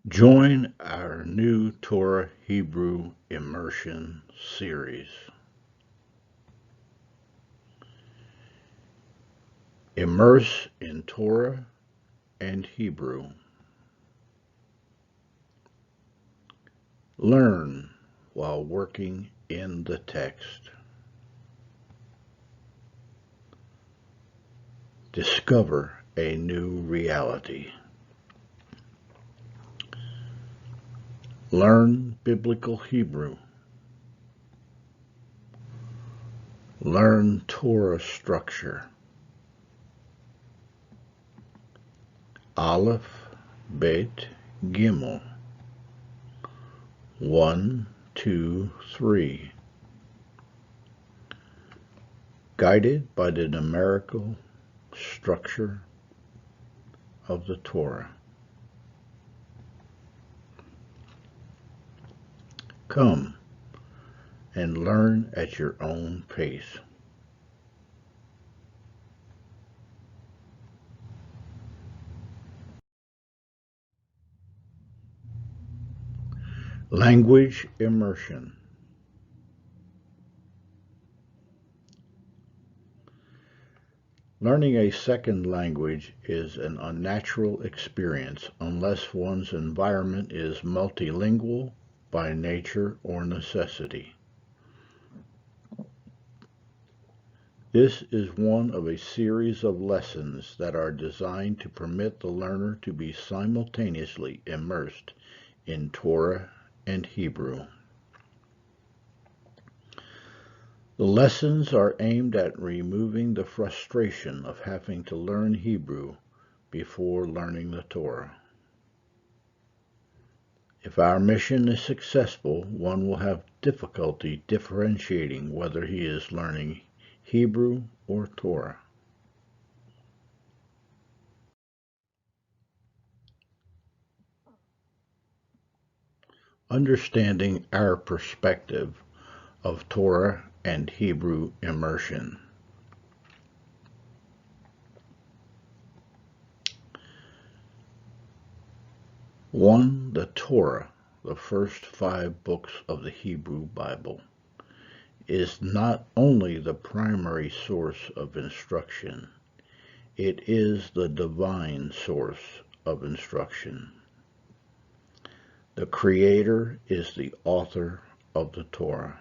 Join our new Torah Hebrew Immersion series. Immerse in Torah and Hebrew. Learn while working in the text. Discover a new reality. Learn Biblical Hebrew. Learn Torah structure. Aleph, Beit, Gimel. 1, 2, 3. Guided by the numerical structure of the Torah. Come and learn at your own pace. Language immersion. Learning a second language is an unnatural experience unless one's environment is multilingual by nature or necessity. This is one of a series of lessons that are designed to permit the learner to be simultaneously immersed in Torah and Hebrew. The lessons are aimed at removing the frustration of having to learn Hebrew before learning the Torah. If our mission is successful, one will have difficulty differentiating whether he is learning Hebrew or Torah. Understanding our perspective of Torah and Hebrew immersion. One, the Torah, the first 5 books of the Hebrew Bible, is not only the primary source of instruction, it is the divine source of instruction. The Creator is the author of the Torah.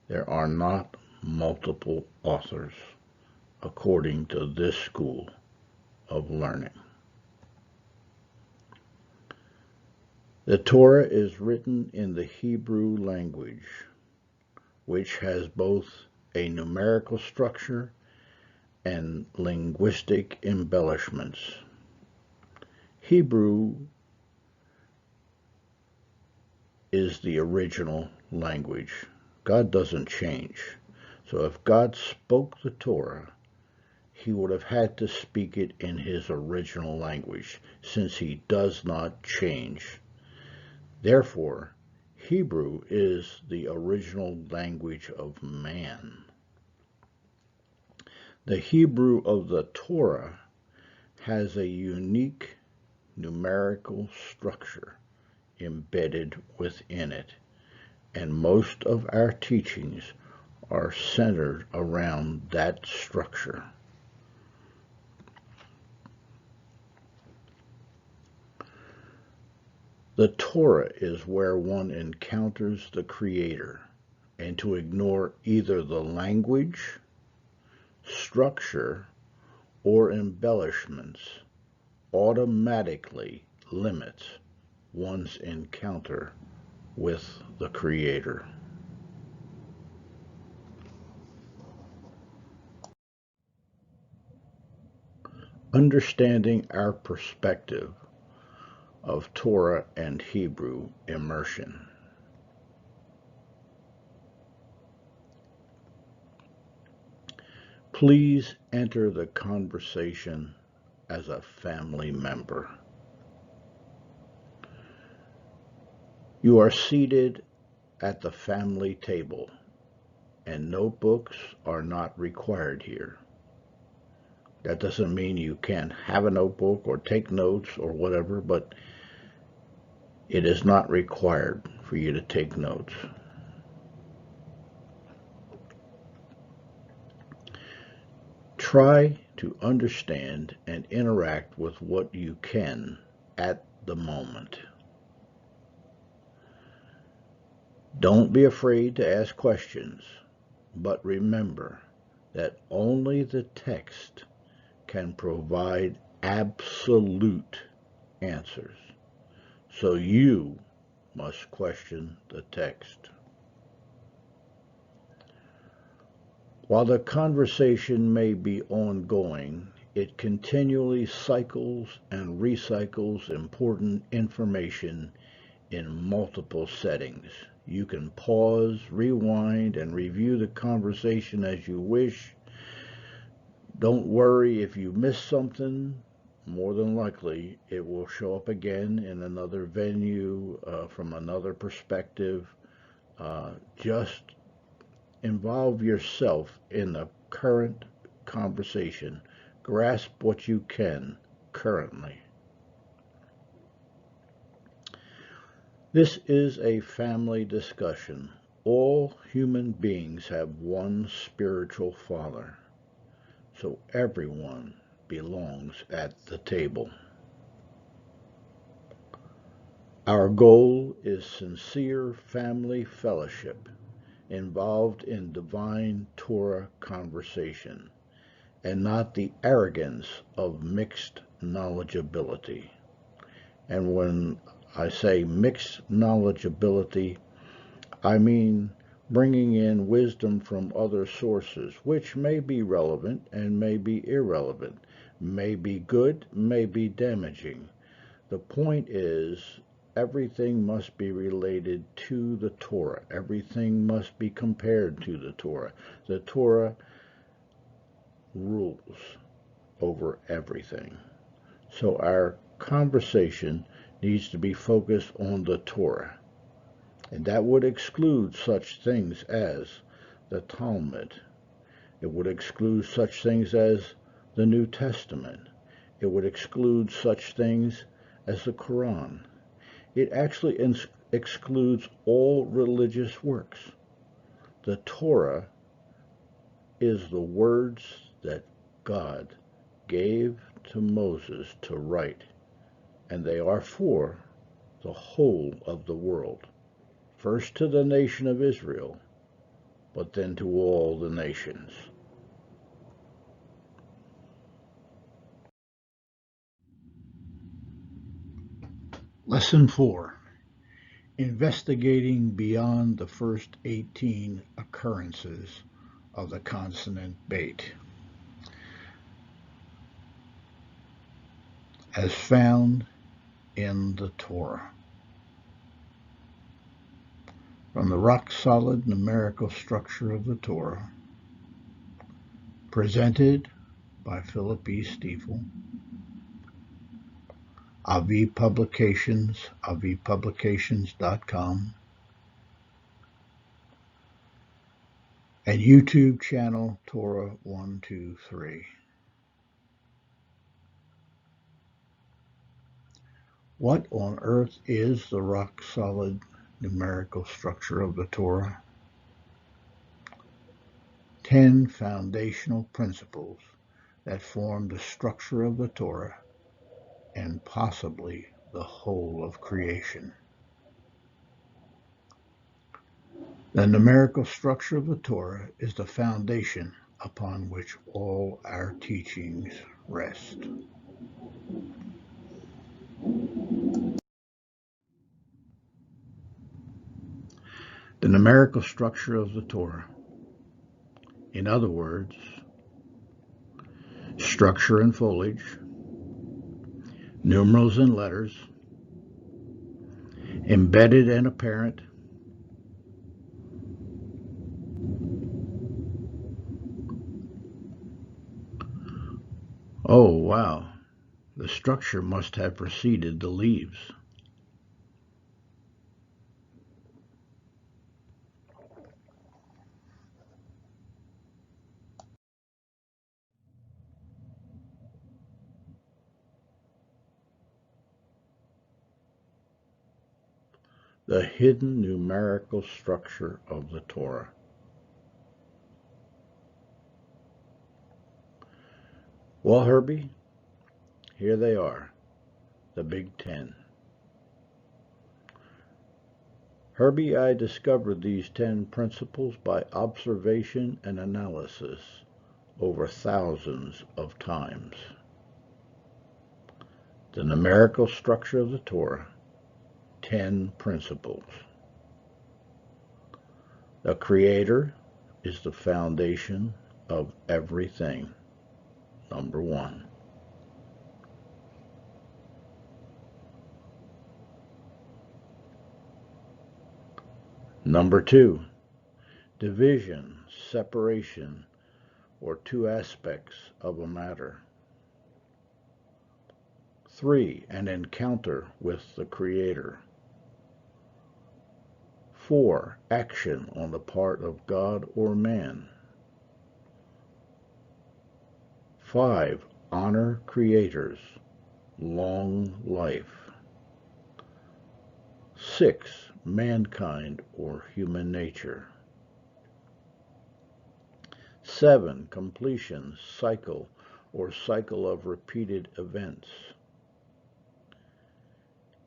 There are not multiple authors, according to this school of learning. The Torah is written in the Hebrew language, which has both a numerical structure and linguistic embellishments. Hebrew is the original language. God doesn't change. So if God spoke the Torah, he would have had to speak it in his original language, since he does not change. Therefore, Hebrew is the original language of man. The Hebrew of the Torah has a unique numerical structure embedded within it, and most of our teachings are centered around that structure. The Torah is where one encounters the Creator, and to ignore either the language, structure, or embellishments automatically limits one's encounter with the Creator. Understanding our perspective of Torah and Hebrew immersion. Please enter the conversation as a family member. You are seated at the family table, and notebooks are not required here. That doesn't mean you can't have a notebook or take notes or whatever, but It is not required for you to take notes. Try to understand and interact with what you can at the moment. Don't be afraid to ask questions, but remember that only the text can provide absolute answers. So you must question the text. While the conversation may be ongoing, it continually cycles and recycles important information in multiple settings. You can pause, rewind, and review the conversation as you wish. Don't worry if you miss something. More than likely, it will show up again in another venue, from another perspective. Just involve yourself in the current conversation. Grasp what you can currently. This is a family discussion. All human beings have one spiritual father, so everyone belongs at the table. Our goal is sincere family fellowship involved in divine Torah conversation, and not the arrogance of mixed knowledgeability. And when I say mixed knowledgeability, I mean bringing in wisdom from other sources, which may be relevant and may be irrelevant, may be good, may be damaging. The point is, everything must be related to the Torah. Everything must be compared to the Torah. The Torah rules over everything. So our conversation needs to be focused on the Torah. And that would exclude such things as the Talmud. It would exclude such things as the New Testament. It would exclude such things as the Quran. It actually excludes all religious works. The Torah is the words that God gave to Moses to write, and they are for the whole of the world, first to the nation of Israel, but then to all the nations. Lesson 4. Investigating beyond the first 18 occurrences of the consonant Beit, as found in the Torah. From the rock-solid numerical structure of the Torah, presented by Philip E. Stiefel, Avi Publications, avipublications.com, and YouTube channel Torah 123. What on earth is the rock-solid numerical structure of the Torah? 10 foundational principles that form the structure of the Torah and possibly the whole of creation. The numerical structure of the Torah is the foundation upon which all our teachings rest. The numerical structure of the Torah. In other words, structure and foliage, numerals and letters, embedded and apparent, oh wow, the structure must have preceded the leaves. The hidden numerical structure of the Torah. Well, Herbie, here they are, the Big Ten. Herbie, I discovered these 10 principles by observation and analysis over thousands of times. The numerical structure of the Torah, 10 principles. The Creator is the foundation of everything, number 1. Number 2, division, separation, or 2 aspects of a matter. 3, an encounter with the Creator. 4, action on the part of God or man. 5, honor creators, long life. 6, mankind or human nature. 7, completion, cycle, or cycle of repeated events.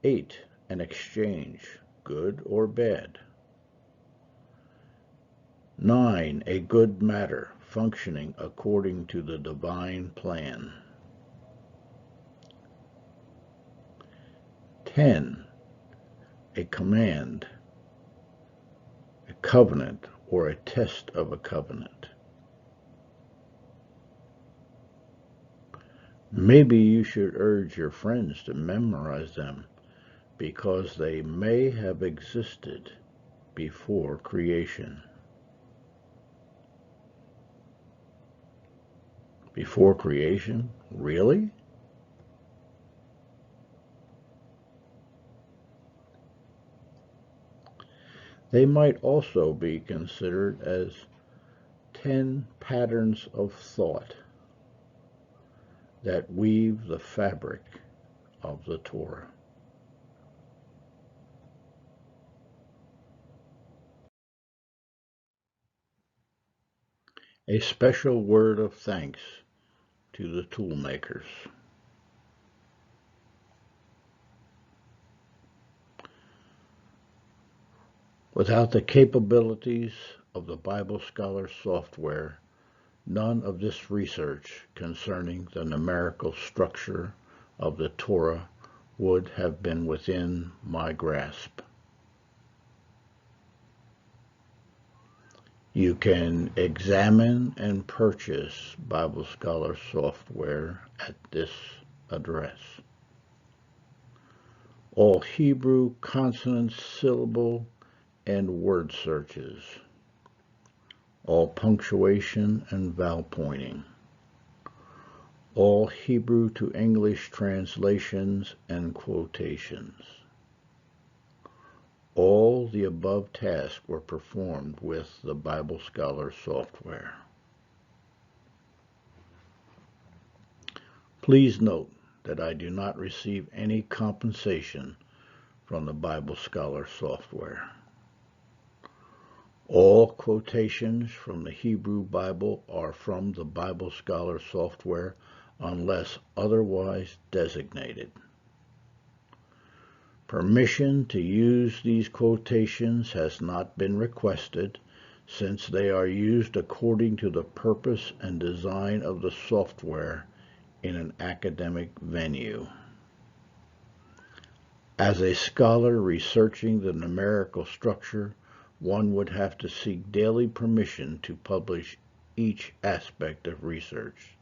8, an exchange, good or bad. 9, a good matter, functioning according to the divine plan. 10, a command, a covenant, or a test of a covenant. Maybe you should urge your friends to memorize them, because they may have existed before creation. Before creation? Really? They might also be considered as 10 patterns of thought that weave the fabric of the Torah. A special word of thanks to the tool makers. Without the capabilities of the Bible Scholar software, none of this research concerning the numerical structure of the Torah would have been within my grasp. You can examine and purchase Bible Scholar software at this address. All Hebrew consonant, syllable, and word searches. All punctuation and vowel pointing. All Hebrew to English translations and quotations. All the above tasks were performed with the Bible Scholar software. Please note that I do not receive any compensation from the Bible Scholar software. All quotations from the Hebrew Bible are from the Bible Scholar software unless otherwise designated. Permission to use these quotations has not been requested, since they are used according to the purpose and design of the software in an academic venue. As a scholar researching the numerical structure, one would have to seek daily permission to publish each aspect of research.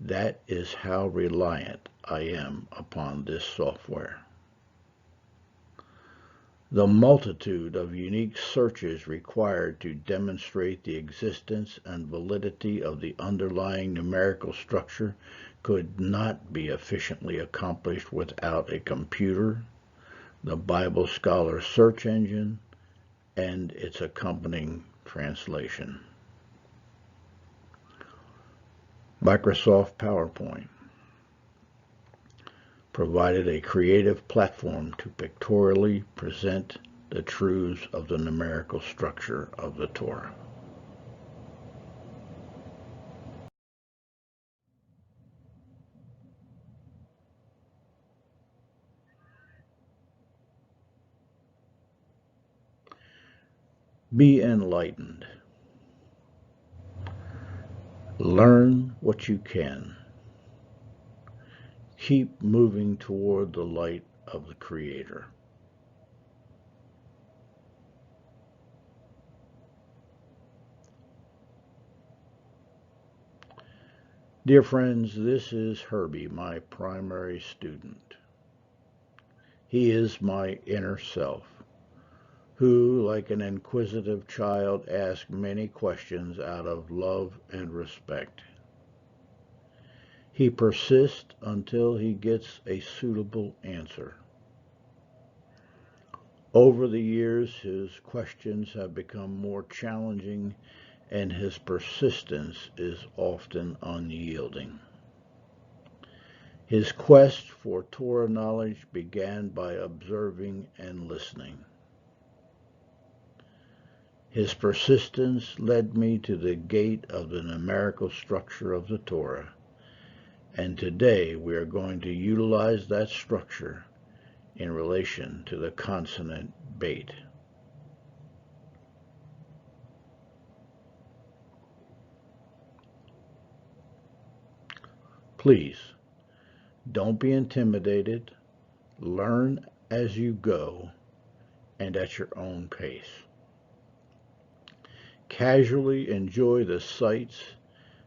That is how reliant I am upon this software. The multitude of unique searches required to demonstrate the existence and validity of the underlying numerical structure could not be efficiently accomplished without a computer, the Bible Scholar search engine, and its accompanying translation. Microsoft PowerPoint provided a creative platform to pictorially present the truths of the numerical structure of the Torah. Be enlightened. Learn what you can. Keep moving toward the light of the Creator. Dear friends, this is Herbie, my primary student. He is my inner self, who, like an inquisitive child, asks many questions out of love and respect. He persists until he gets a suitable answer. Over the years, his questions have become more challenging, and his persistence is often unyielding. His quest for Torah knowledge began by observing and listening. His persistence led me to the gate of the numerical structure of the Torah, and today we are going to utilize that structure in relation to the consonant Beit. Please, don't be intimidated. Learn as you go and at your own pace. Casually enjoy the sights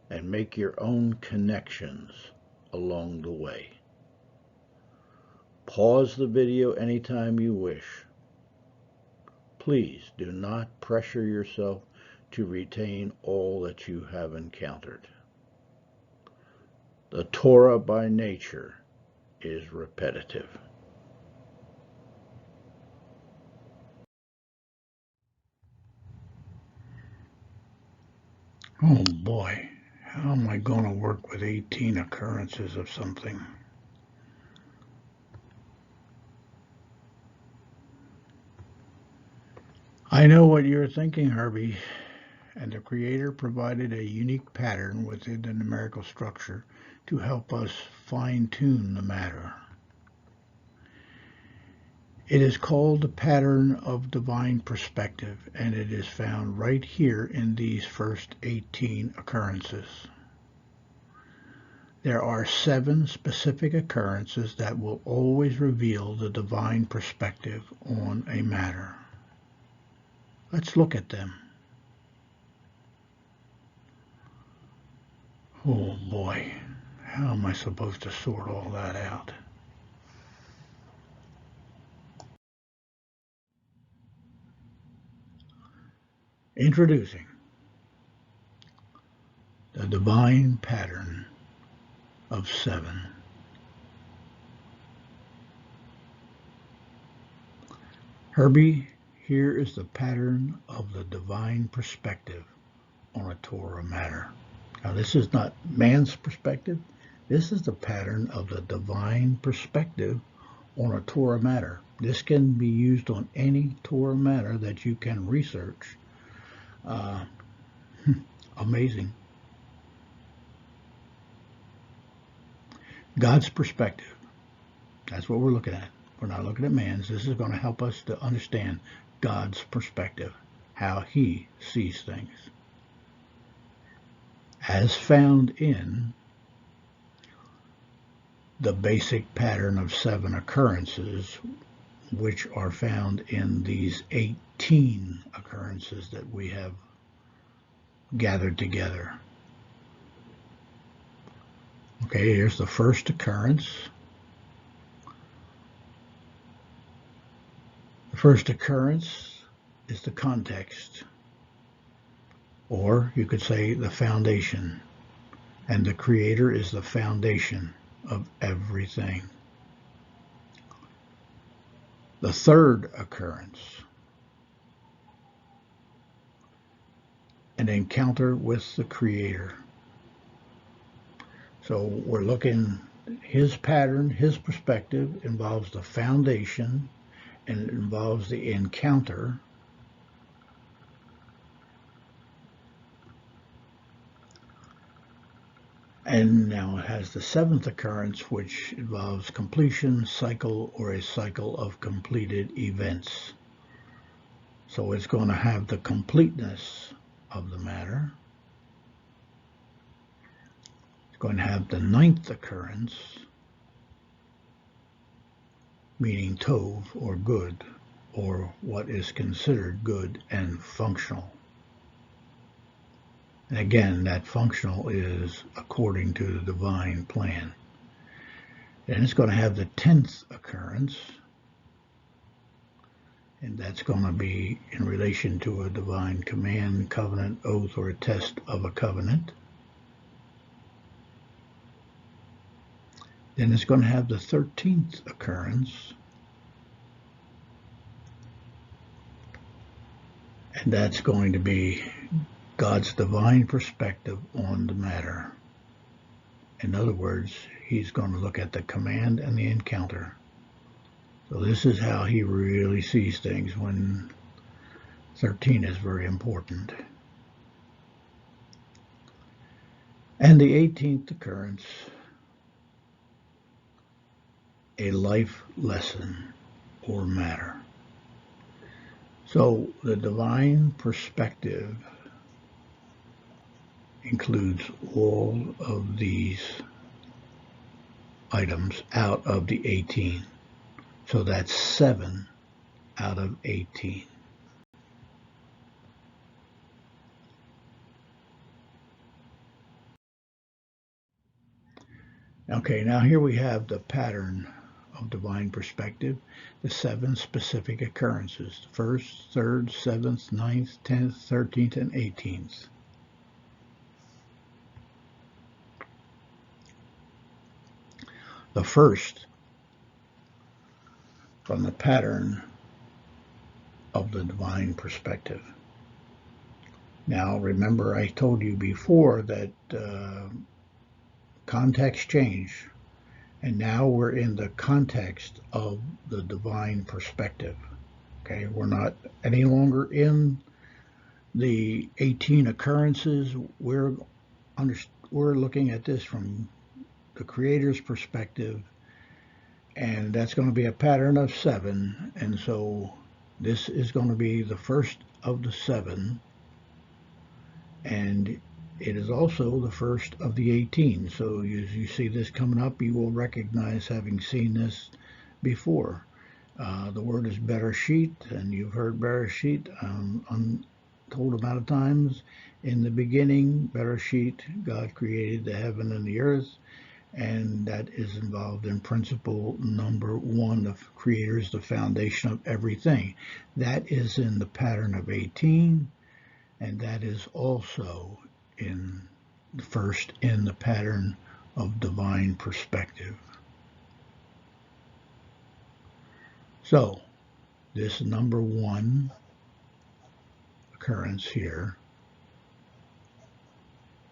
and make your own connections along the way. Pause the video anytime you wish. Please do not pressure yourself to retain all that you have encountered. The Torah by nature is repetitive. Oh boy, how am I going to work with 18 occurrences of something? I know what you're thinking, Herbie, and the Creator provided a unique pattern within the numerical structure to help us fine-tune the matter. It is called the pattern of divine perspective, and it is found right here in these first 18 occurrences. There are 7 specific occurrences that will always reveal the divine perspective on a matter. Let's look at them. Oh boy, how am I supposed to sort all that out? Introducing the divine pattern of 7. Herbie, here is the pattern of the divine perspective on a Torah matter. Now, this is not man's perspective. This is the pattern of the divine perspective on a Torah matter. This can be used on any Torah matter that you can research. Amazing. God's perspective. That's what we're looking at. We're not looking at man's. This is going to help us to understand God's perspective, how he sees things. As found in the basic pattern of 7 occurrences, which are found in these 18 occurrences that we have gathered together. Okay, here's the first occurrence. The first occurrence is the context, or you could say the foundation, and the Creator is the foundation of everything. The third occurrence, an encounter with the Creator. So we're looking, his pattern, his perspective involves the foundation and it involves the encounter. And now it has the seventh occurrence, which involves completion, cycle, or a cycle of completed events. So it's going to have the completeness of the matter. It's going to have the ninth occurrence, meaning tov, or good, or what is considered good and functional. And again, that functional is according to the divine plan. And it's going to have the 10th occurrence, and that's going to be in relation to a divine command, covenant, oath, or a test of a covenant. Then it's going to have the 13th occurrence, and that's going to be God's divine perspective on the matter. In other words, he's going to look at the command and the encounter. So this is how he really sees things, when 13 is very important. And the 18th occurrence, a life lesson or matter. So the divine perspective includes all of these items out of the 18. So that's 7 out of 18. Okay, now here we have the pattern of divine perspective, the 7 specific occurrences: 1st, 3rd, 7th, 9th, 10th, 13th, and 18th. The first, from the pattern of the divine perspective. Now, remember, I told you before that context change, and now we're in the context of the divine perspective. Okay, we're not any longer in the 18 occurrences. We're looking at this from the Creator's perspective, and that's going to be a pattern of 7. And so this is going to be the first of the 7, and it is also the first of the 18. So as you see this coming up, you will recognize having seen this before. The word is Bereshit, and you've heard Bereshit untold amount of times. In the beginning, Bereshit, God created the heaven and the earth, and that is involved in principle number 1. The Creator is the foundation of everything. That is in the pattern of 18, and that is also first in the pattern of divine perspective. So this number 1 occurrence here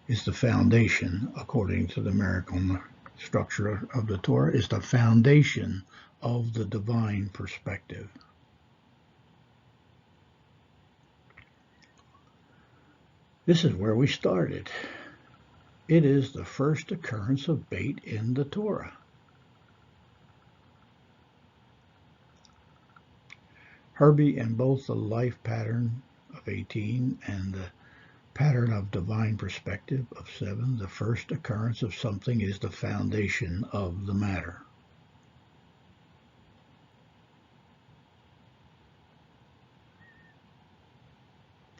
is the foundation, according to the miracle structure of the Torah, is the foundation of the divine perspective. This is where we started. It is the first occurrence of Beit in the Torah. Herbie, in both the life pattern of 18 and the pattern of divine perspective of 7, the first occurrence of something is the foundation of the matter.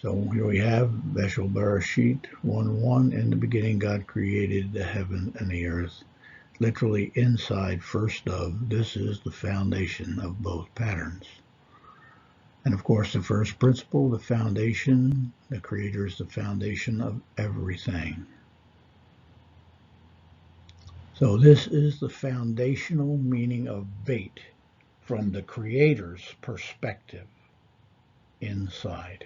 So here we have Veshel Bereshit 1:1. In the beginning, God created the heaven and the earth. Literally inside first of. This is the foundation of both patterns. And of course, the first principle, the foundation, the Creator is the foundation of everything. So this is the foundational meaning of Beit from the Creator's perspective inside.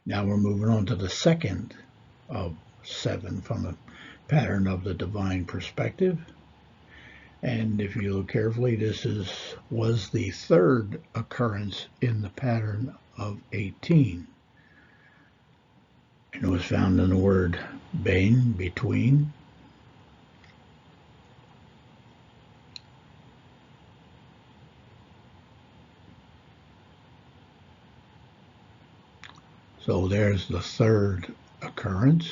Now we're moving on to the second of 7 from the pattern of the divine perspective. And if you look carefully, this was the third occurrence in the pattern of 18. And it was found in the word Beit, between. So there's the third occurrence,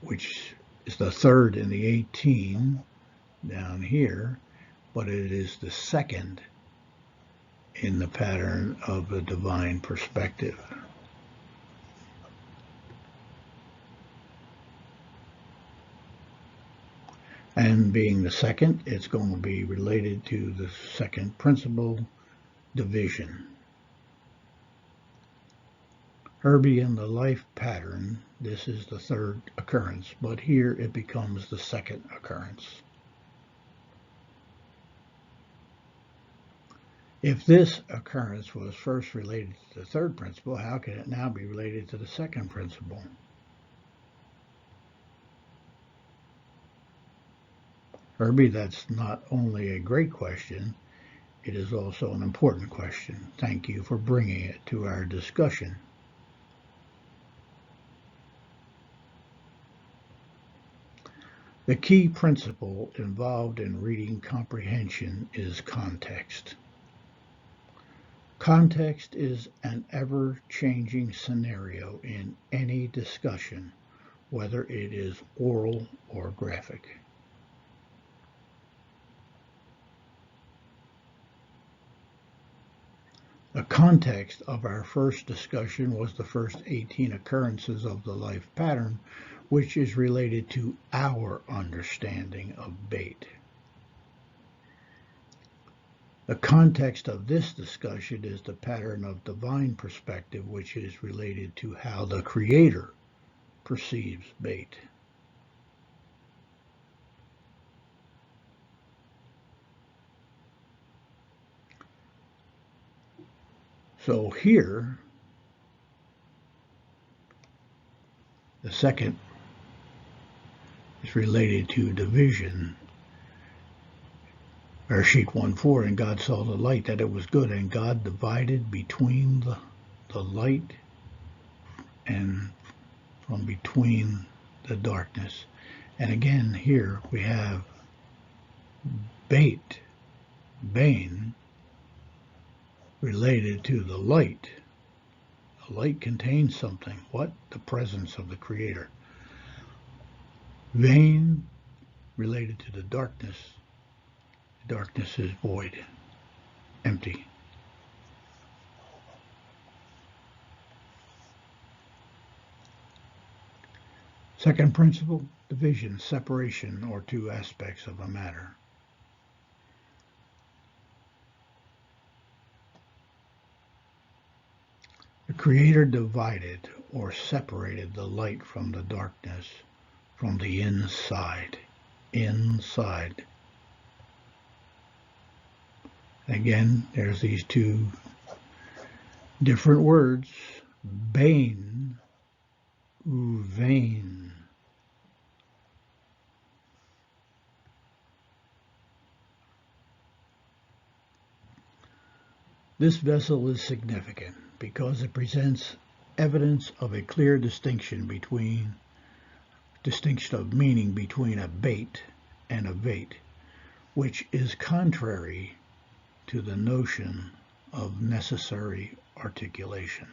which is the third in the 18 down here, but it is the second in the pattern of the divine perspective. And being the second, it's going to be related to the second principle, division. Herbie in the life pattern, this is the third occurrence, but here it becomes the second occurrence. If this occurrence was first related to the third principle, how can it now be related to the second principle? Herbie, that's not only a great question, it is also an important question. Thank you for bringing it to our discussion. The key principle involved in reading comprehension is context. Context is an ever-changing scenario in any discussion, whether it is oral or graphic. The context of our first discussion was the first 18 occurrences of the life pattern, which is related to our understanding of Beit. The context of this discussion is the pattern of divine perspective, which is related to how the Creator perceives Beit. So here, the second is related to division. Or sheet 1:4, and God saw the light that it was good, and God divided between the light and from between the darkness. And again, here we have Beit, Bain, related to the light. The light contains something. What? The presence of the Creator. Vain, related to the darkness. Darkness is void, empty. Second principle, division, separation, or two aspects of a matter. The Creator divided or separated the light from the darkness, from the inside. Inside. Again, there's these two different words, Bain, Uvain. This vessel is significant because it presents evidence of a clear distinction of meaning between a Beit and a Veit, which is contrary to the notion of necessary articulation.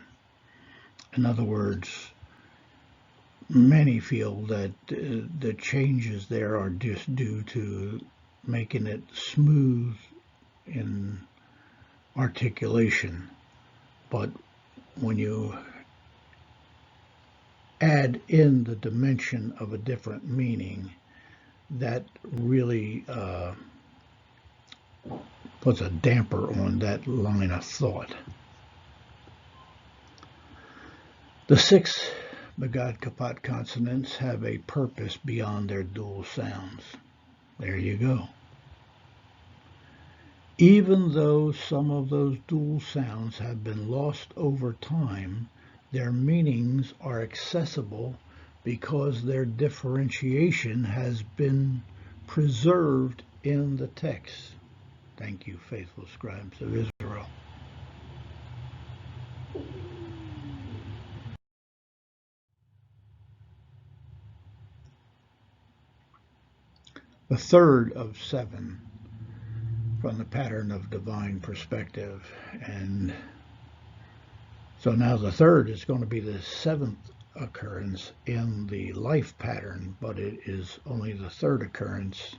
In other words, many feel that the changes there are just due to making it smooth in articulation. But when you add in the dimension of a different meaning, that really puts a damper on that line of thought. The 6 Begad Kapat consonants have a purpose beyond their dual sounds. There you go. Even though some of those dual sounds have been lost over time, their meanings are accessible because their differentiation has been preserved in the text. Thank you, faithful scribes of Israel. The third of 7 from the pattern of divine perspective. And so now the third is going to be the 7th occurrence in the life pattern, but it is only the 3rd occurrence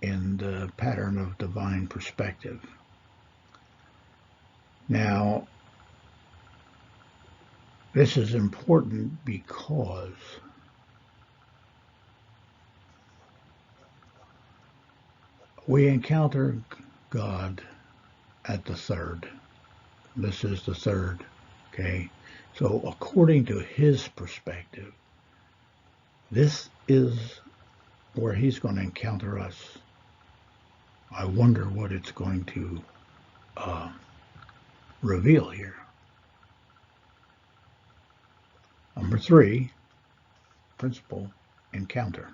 in the pattern of divine perspective. Now, this is important because we encounter God at the 3rd. This is the 3rd, okay? So according to his perspective, this is where he's going to encounter us. I wonder what it's going to reveal here. Number 3, principle, encounter.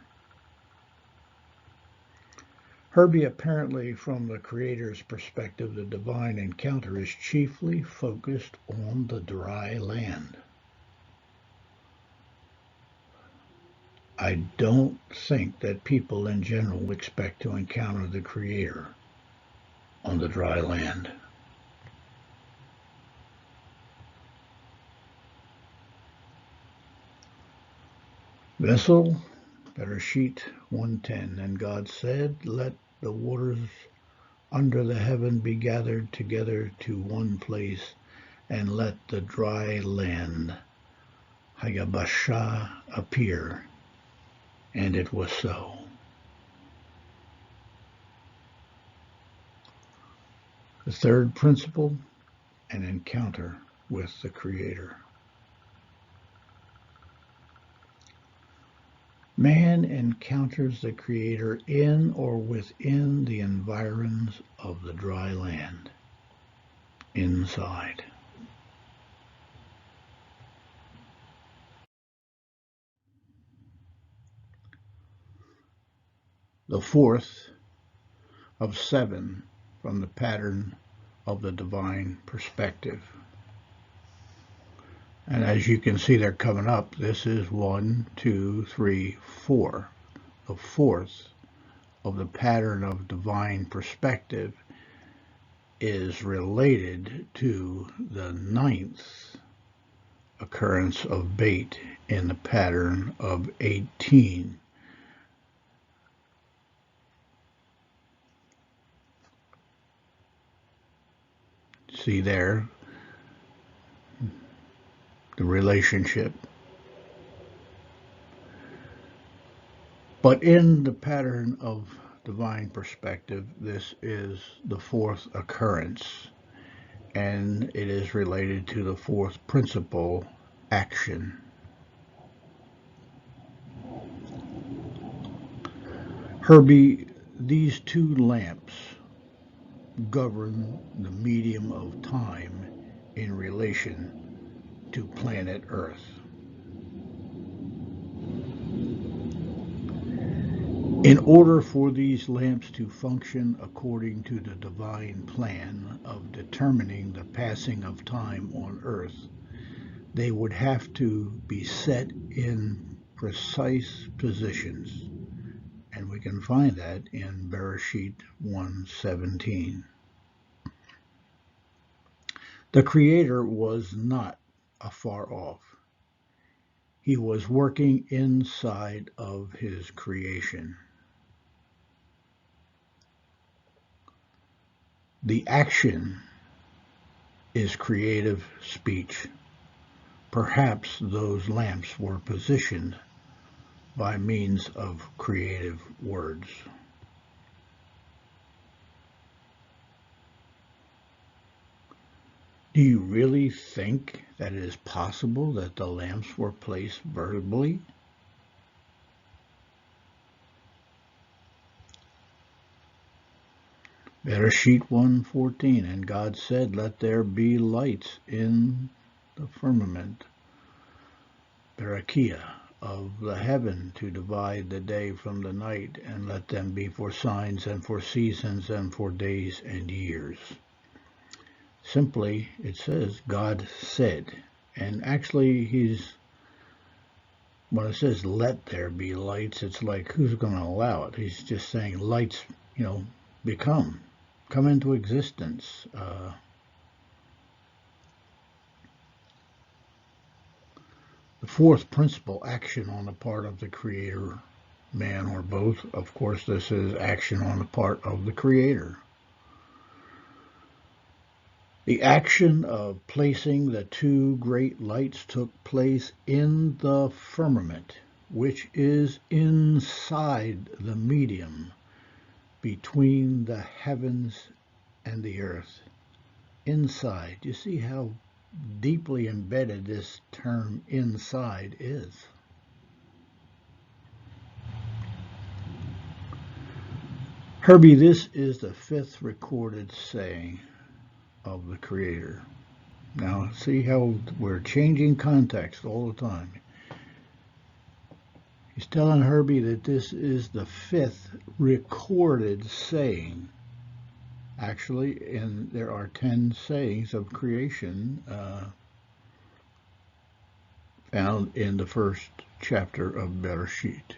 Herbie, apparently from the Creator's perspective, the divine encounter is chiefly focused on the dry land. I don't think that people in general expect to encounter the Creator on the dry land. Vessel, Bereshit 1:10, and God said, let the waters under the heaven be gathered together to one place, and let the dry land, Hayabashah, appear. And it was so. The third principle, an encounter with the Creator. Man encounters the Creator in or within the environs of the dry land, inside. The fourth of 7 from the pattern of the divine perspective. And as you can see, they're coming up. This is 1, 2, 3, 4. The fourth of the pattern of divine perspective is related to the 9th occurrence of Beit in the pattern of 18. See there the relationship. But in the pattern of divine perspective, this is the 4th occurrence, and it is related to the 4th principle, action. Herbie, these 2 lamps govern the medium of time in relation to planet Earth. In order for these lamps to function according to the divine plan of determining the passing of time on Earth, they would have to be set in precise positions, and we can find that in Bereshit 1:17. The Creator was not afar off. He was working inside of his creation. The action is creative speech. Perhaps those lamps were positioned by means of creative words. Do you really think that it is possible that the lamps were placed verbally? Bereshit 1:14, and God said, let there be lights in the firmament, Barakia, of the heaven to divide the day from the night, and let them be for signs and for seasons and for days and years. Simply, it says, God said. And actually, when it says, let there be lights, it's like, who's going to allow it? He's just saying, lights, come into existence. The fourth principal action on the part of the Creator, man or both. Of course, this is action on the part of the Creator. The action of placing the two great lights took place in the firmament, which is inside the medium between the heavens and the earth. Inside. You see how deeply embedded this term inside is. Herbie, this is the fifth recorded saying of the Creator. Now, see how we're changing context all the time. He's telling Herbie that this is the fifth recorded saying. Actually, and there are 10 sayings of creation found in the first chapter of Bereshit.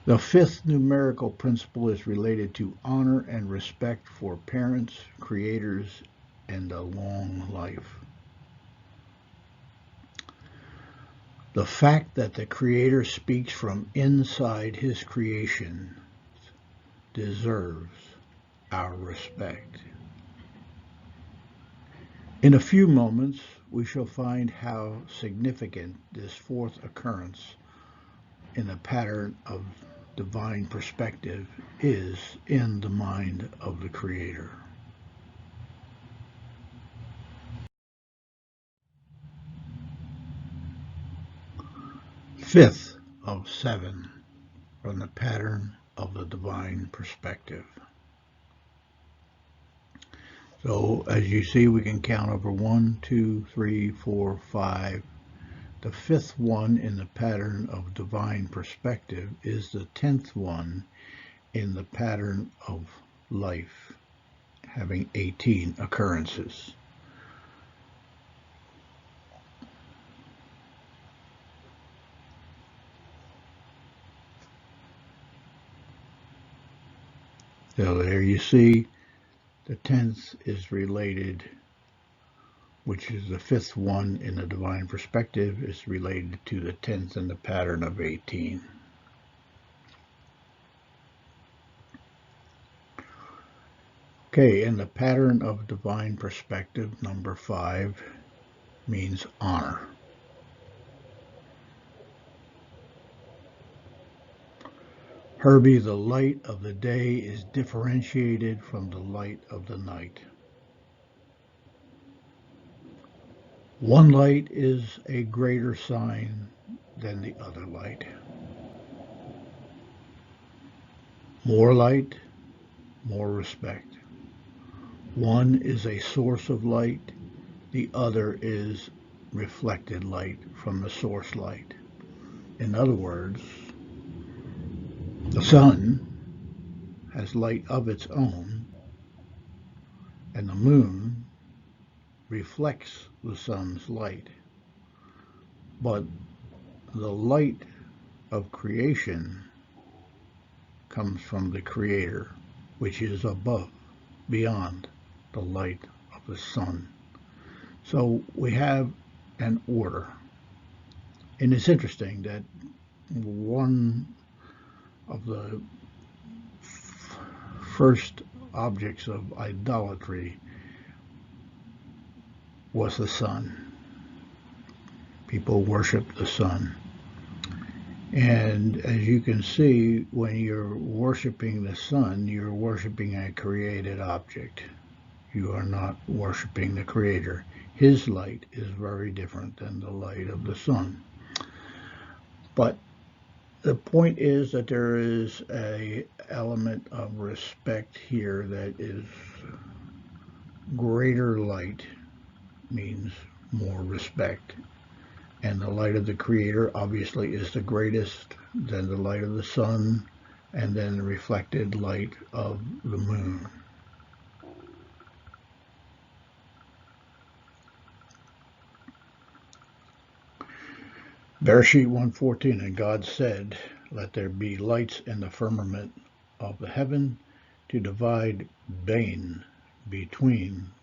The fifth numerical principle is related to honor and respect for parents, creators, and a long life. The fact that the Creator speaks from inside his creation deserves our respect. In a few moments, we shall find how significant this fourth occurrence in the pattern of divine perspective is in the mind of the Creator. Fifth of 7 from the pattern of the divine perspective. So as you see, we can count over 1, 2, 3, 4, 5. The fifth one in the pattern of divine perspective is the 10th one in the pattern of life, having 18 occurrences. So there you see the 10th is related, which is the fifth one in the divine perspective, is related to the 10th in the pattern of 18. Okay, in the pattern of divine perspective, number 5 means honor. Herbie, the light of the day is differentiated from the light of the night. One light is a greater sign than the other light. More light, more respect. One is a source of light, the other is reflected light from the source light. In other words, the sun has light of its own, and the moon reflects the sun's light. But the light of creation comes from the Creator, which is above, beyond the light of the sun. So we have an order. And it's interesting that one of the first objects of idolatry was the sun. People worship the sun. And as you can see, when you're worshiping the sun, you're worshiping a created object. You are not worshiping the Creator. His light is very different than the light of the sun. But the point is that there is an element of respect here that is greater light means more respect. And the light of the Creator obviously is the greatest, then the light of the sun, and then the reflected light of the moon. Bereshit 1:14, and God said, let there be lights in the firmament of the heaven to divide between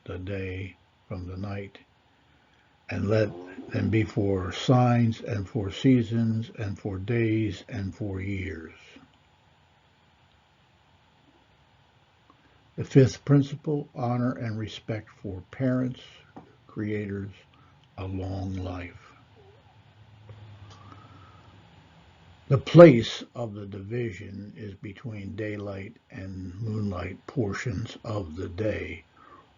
the day from the night, and let them be for signs and for seasons and for days and for years. The fifth principle, honor and respect for parents, creators, a long life. The place of the division is between daylight and moonlight portions of the day,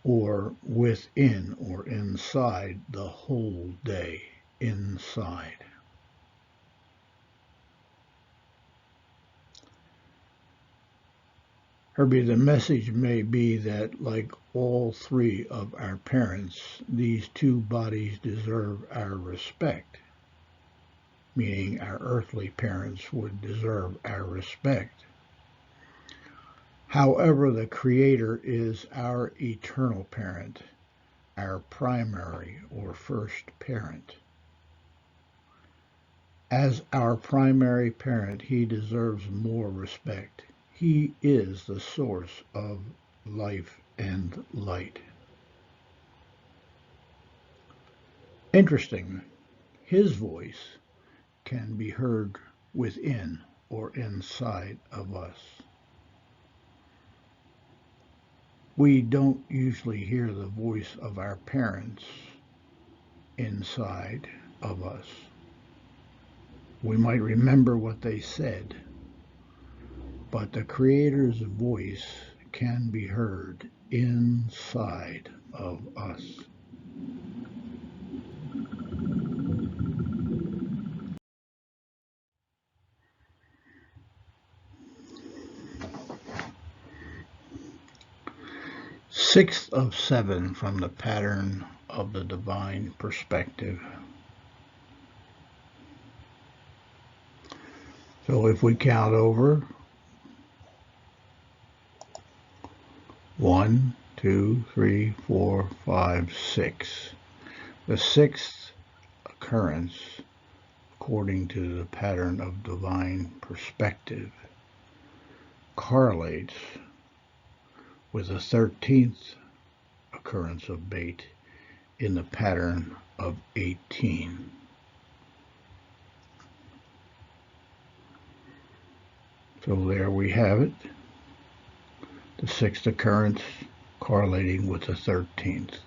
or within or inside the whole day, inside. Herbie, the message may be that, like all three of our parents, these two bodies deserve our respect, meaning our earthly parents would deserve our respect. However, the Creator is our eternal parent, our primary or first parent. As our primary parent, he deserves more respect. He is the source of life and light. Interesting, his voice can be heard within or inside of us. We don't usually hear the voice of our parents inside of us. We might remember what they said, but the Creator's voice can be heard inside of us. Sixth of seven from the pattern of the divine perspective. So if we count over 1, 2, 3, 4, 5, 6, the sixth occurrence, according to the pattern of divine perspective, correlates with the 13th occurrence of Beit in the pattern of 18. So there we have it, the sixth occurrence correlating with the 13th.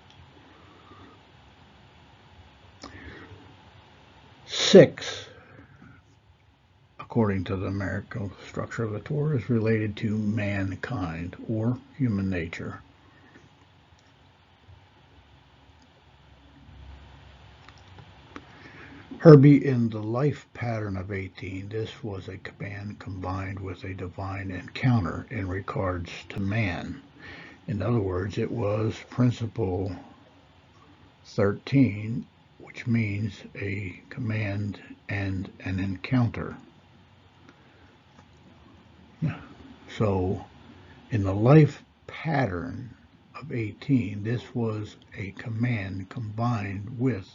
6, according to the numerical structure of the Torah, is related to mankind or human nature. Herbie, in the life pattern of 18, this was a command combined with a divine encounter in regards to man. In other words, it was principle 13, which means a command and an encounter. So, in the life pattern of 18, this was a command combined with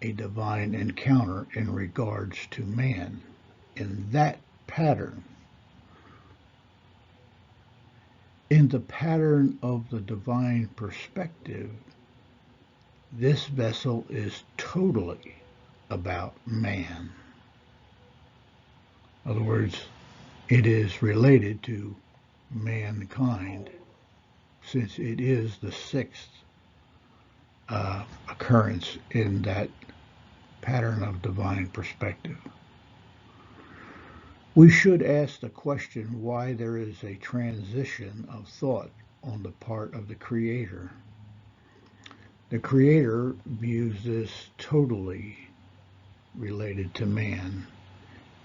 a divine encounter in regards to man. In that pattern, in the pattern of the divine perspective, this vessel is totally about man. In other words, it is related to mankind, since it is the sixth occurrence in that pattern of divine perspective. We should ask the question why there is a transition of thought on the part of the Creator. The Creator views this totally related to man,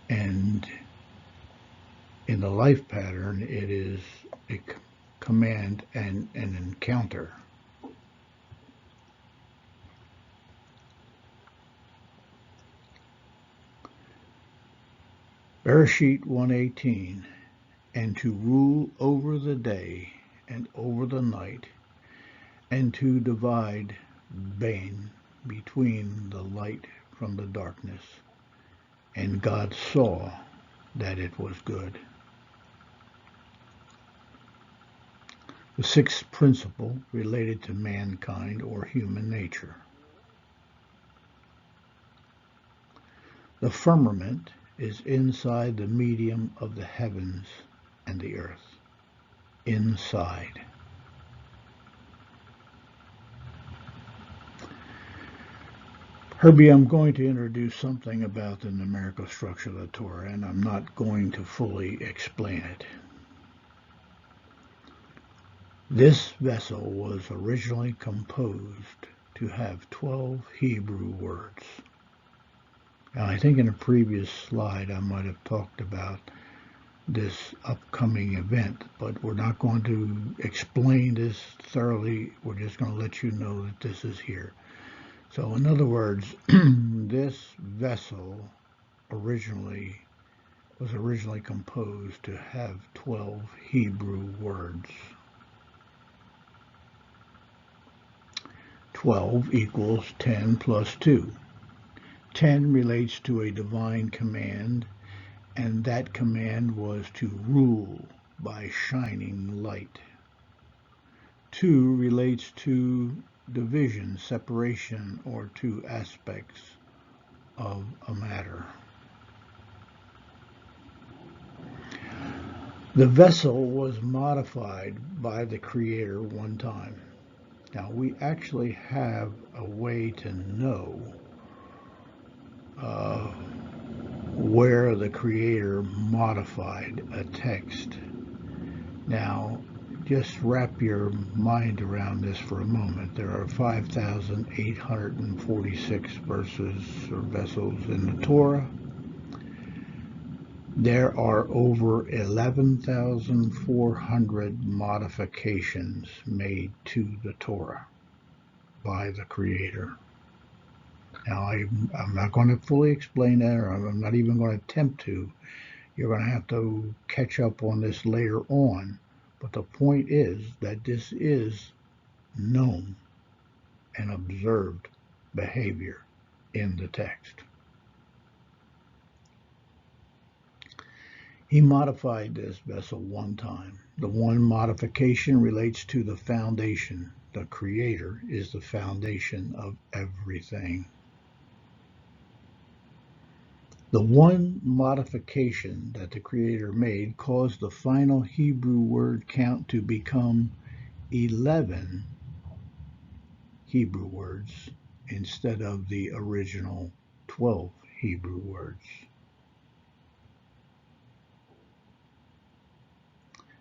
and in the life pattern, it is a command and an encounter. Bereshit 1:18, and to rule over the day and over the night, and to divide Bain between the light from the darkness. And God saw that it was good. The sixth principle related to mankind or human nature. The firmament is inside the medium of the heavens and the earth. Inside. Herbie, I'm going to introduce something about the numerical structure of the Torah, and I'm not going to fully explain it. This vessel was originally composed to have 12 Hebrew words. And I think in a previous slide I might have talked about this upcoming event, but we're not going to explain this thoroughly. We're just going to let you know that this is here. So in other words, this vessel was originally composed to have 12 Hebrew words. 12 equals 10 plus 2. 10 relates to a divine command, and that command was to rule by shining light. 2 relates to division, separation, or two aspects of a matter. The vessel was modified by the Creator one time. Now, we actually have a way to know where the Creator modified a text. Now, just wrap your mind around this for a moment. There are 5,846 verses or vessels in the Torah. There are over 11,400 modifications made to the Torah by the Creator. Now, I'm not going to fully explain that, or I'm not even going to attempt to. You're going to have to catch up on this later on. But the point is that this is known and observed behavior in the text. He modified this vessel one time. The one modification relates to the foundation. The Creator is the foundation of everything. The one modification that the Creator made caused the final Hebrew word count to become 11 Hebrew words instead of the original 12 Hebrew words.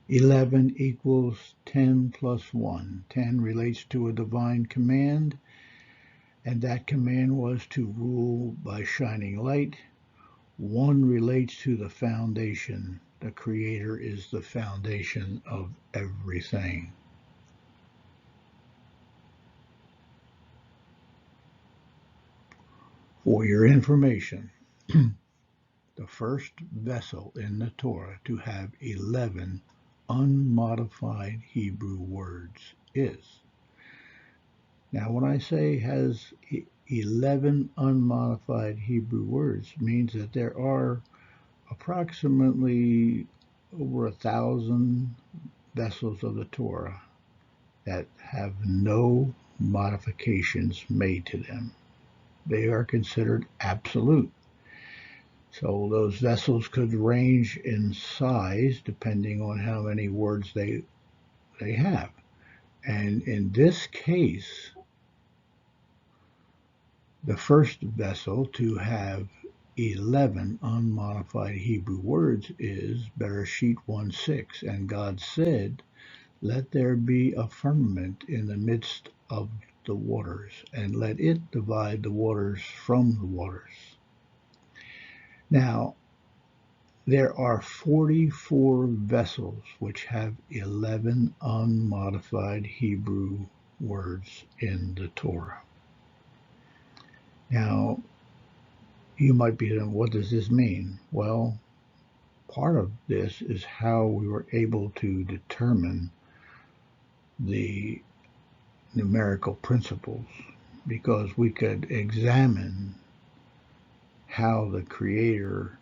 11 equals 10 plus 1. 10 relates to a divine command, and that command was to rule by shining light. 1 relates to the foundation. The Creator is the foundation of everything. For your information, the first vessel in the Torah to have 11 unmodified Hebrew words is. Now, when I say has 11 unmodified Hebrew words, it means that there are approximately over 1,000 vessels of the Torah that have no modifications made to them. They are considered absolute. So those vessels could range in size depending on how many words they have. And in this case, the first vessel to have 11 unmodified Hebrew words is Bereshit 1:6. And God said, "Let there be a firmament in the midst of the waters, and let it divide the waters from the waters." Now, there are 44 vessels which have 11 unmodified Hebrew words in the Torah. Now, you might be saying, what does this mean? Well, part of this is how we were able to determine the numerical principles, because we could examine how the Creator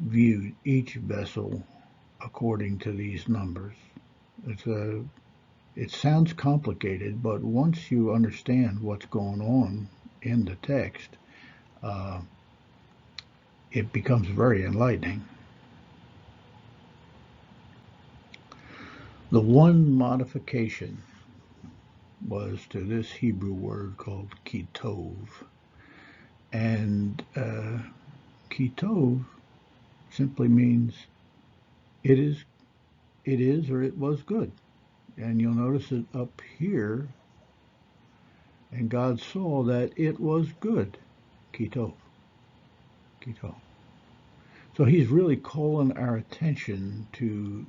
viewed each vessel according to these numbers. It sounds complicated, but once you understand what's going on in the text, it becomes very enlightening. The one modification was to this Hebrew word called kitov. And kitov simply means it is, or it was good. And you'll notice it up here, and God saw that it was good. Kitov. Kitov. So he's really calling our attention to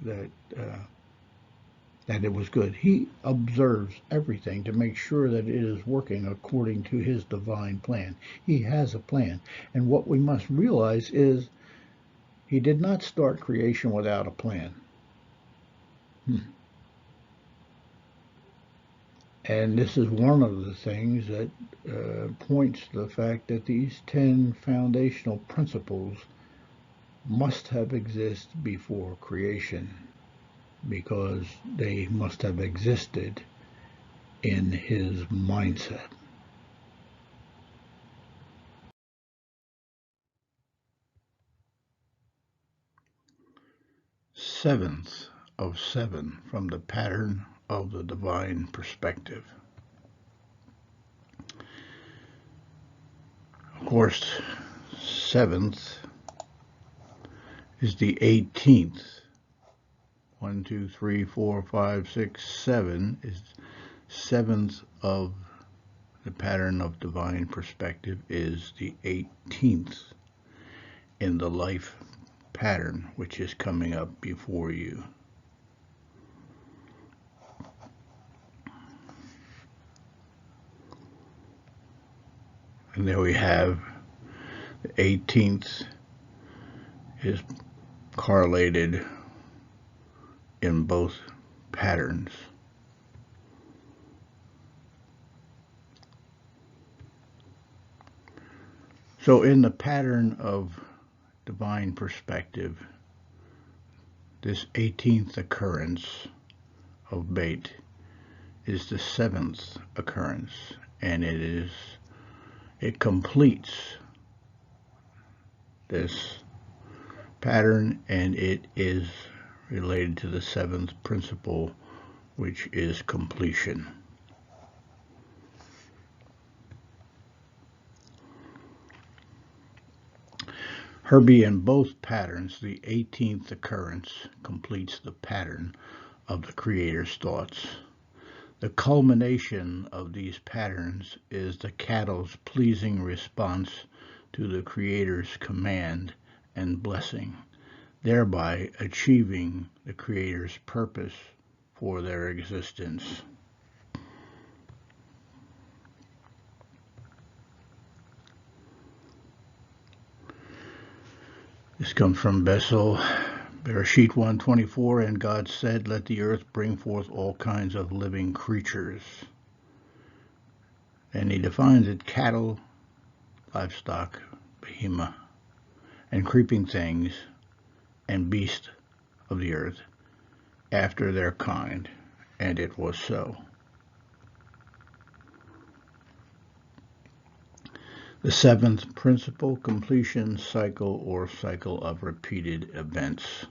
that it was good. He observes everything to make sure that it is working according to his divine plan. He has a plan. And what we must realize is he did not start creation without a plan. And this is one of the things that points to the fact that these 10 foundational principles must have existed before creation, because they must have existed in his mindset. Seventh of 7 from the pattern of the divine perspective. Of course, 7th is the 18th. 1, 2, 3, 4, 5, 6, 7 is 7th of the pattern of divine perspective, is the 18th in the life pattern which is coming up before you. And there we have the 18th is correlated in both patterns. So in the pattern of divine perspective, this 18th occurrence of Beit is the 7th occurrence, and it completes this pattern, and it is related to the 7th principle, which is completion. Herbie, in both patterns, the 18th occurrence completes the pattern of the Creator's thoughts. The culmination of these patterns is the cattle's pleasing response to the Creator's command and blessing, thereby achieving the Creator's purpose for their existence. This comes from Bessel, Bereshit 1:24, and God said, "Let the earth bring forth all kinds of living creatures." And he defines it: cattle, livestock, behemoth, and creeping things, and beasts of the earth, after their kind. And it was so. The 7th principle, completion, cycle, or cycle of repeated events.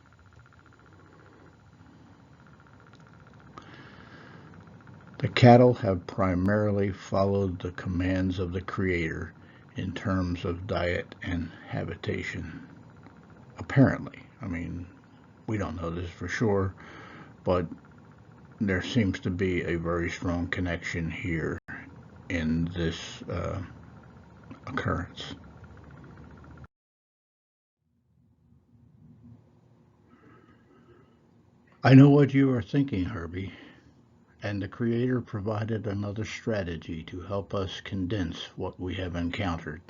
The cattle have primarily followed the commands of the Creator in terms of diet and habitation. Apparently. I mean, we don't know this for sure, but there seems to be a very strong connection here in this occurrence. I know what you are thinking, Herbie, and the Creator provided another strategy to help us condense what we have encountered.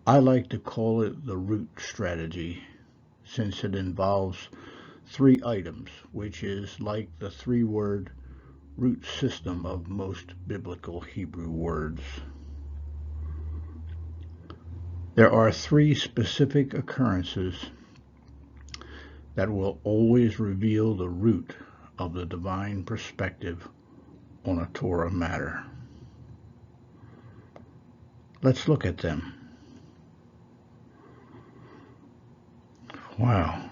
I like to call it the root strategy since it involves 3 items, which is like the 3-word root system of most biblical Hebrew words. There are 3 specific occurrences that will always reveal the root of the divine perspective on a Torah matter. Let's look at them. Wow,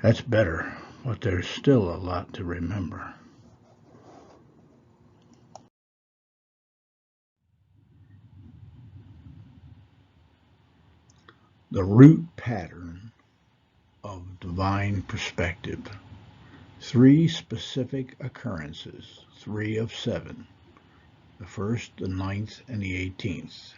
that's better, but there's still a lot to remember. The root pattern of divine perspective. 3 specific occurrences, 3 of 7. The 1st, the 9th, and the 18th.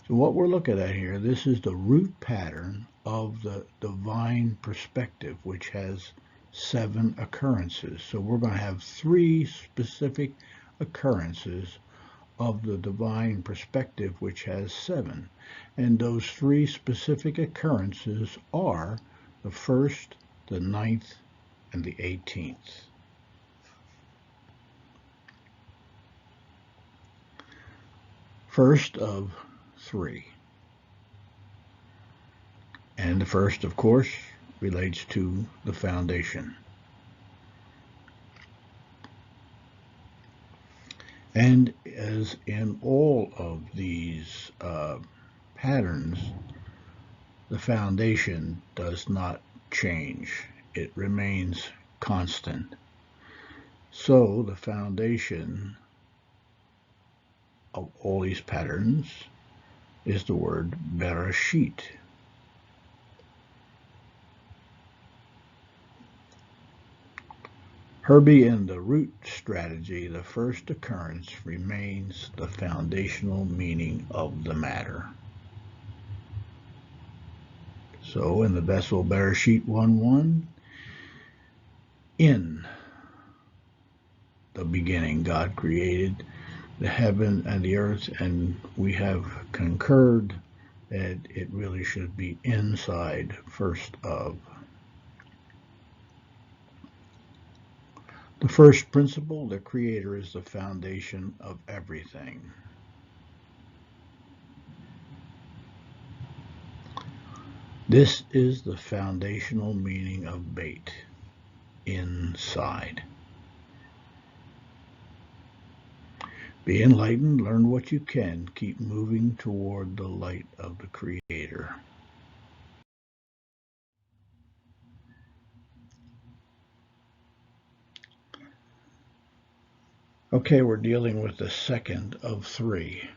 So what we're looking at here, this is the root pattern of the divine perspective, which has 7 occurrences. So we're going to have 3 specific occurrences of the divine perspective, which has 7. And those 3 specific occurrences are the 1st, the 9th, and the 18th. First of 3. And the first, of course, relates to the foundation. And as in all of these patterns, the foundation does not change. It remains constant. So the foundation of all these patterns is the word Bereshit. Herbie, in the root strategy, the first occurrence remains the foundational meaning of the matter. So in the vessel Bereshit 1:1, in the beginning God created the heaven and the earth, and we have concurred that it really should be inside first of. The first principle, the Creator is the foundation of everything. This is the foundational meaning of Beit, inside. Be enlightened, learn what you can, keep moving toward the light of the Creator. Okay, we're dealing with the second of 3.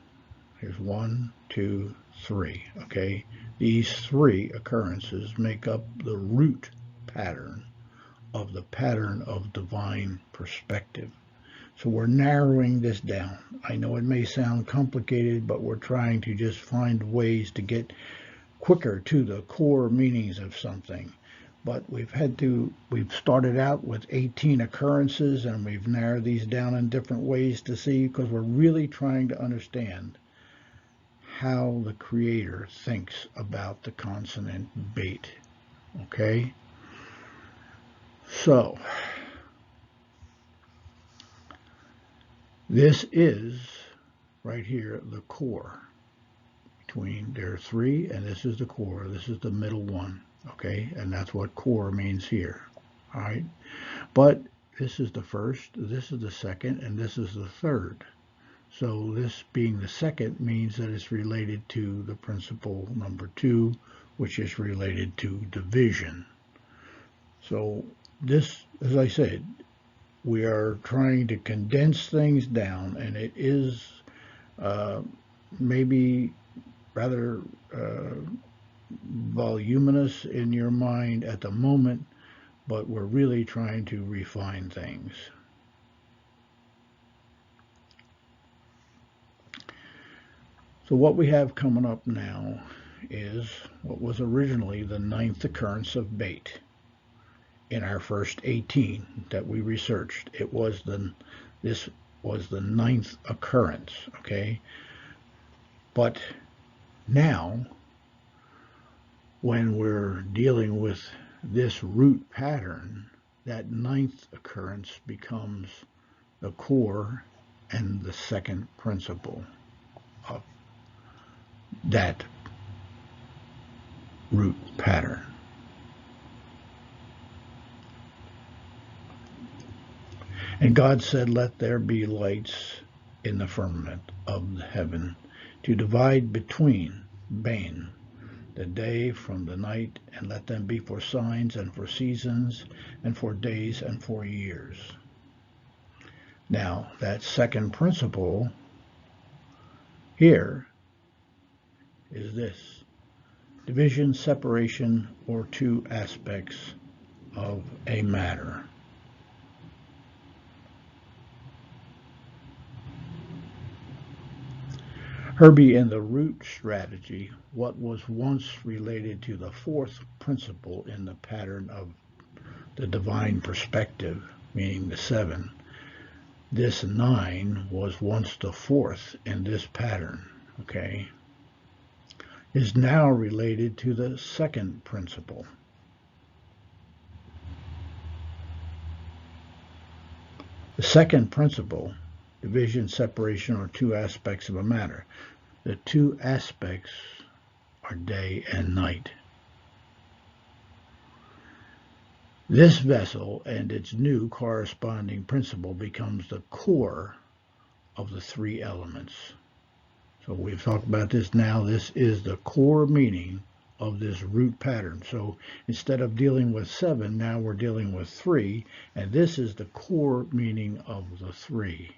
Here's 1, 2, 3. Okay, these 3 occurrences make up the root pattern of the pattern of divine perspective. So we're narrowing this down. I know it may sound complicated, but we're trying to just find ways to get quicker to the core meanings of something. But we've started out with 18 occurrences, and we've narrowed these down in different ways to see, because we're really trying to understand how the Creator thinks about the consonant Beit. Okay? So, this is, right here, the core. There are 3, and this is the core. This is the middle one. Okay? And that's what core means here. All right? But this is the first, this is the second, and this is the third. So this being the second means that it's related to the principle number 2, which is related to division. So this, as I said, we are trying to condense things down, and it is maybe rather voluminous in your mind at the moment, but we're really trying to refine things. So what we have coming up now is what was originally the 9th occurrence of Beit in our first 18 that we researched. This was the 9th occurrence, okay? But Now, when we're dealing with this root pattern, that ninth occurrence becomes the core and the second principle of that root pattern. And God said, "Let there be lights in the firmament of the heaven to divide between Beit, the day from the night, and let them be for signs and for seasons and for days and for years." Now, that second principle here is this: division, separation, or two aspects of a matter. Herbie, in the root strategy, what was once related to the fourth principle in the pattern of the divine perspective, meaning the seven, this 9 was once the fourth in this pattern, okay, is now related to the second principle. The second principle, division, separation, or two aspects of a matter. The two aspects are day and night. This vessel and its new corresponding principle becomes the core of the three elements. So we've talked about this now. This is the core meaning of this root pattern. So instead of dealing with 7, now we're dealing with 3, and this is the core meaning of the 3.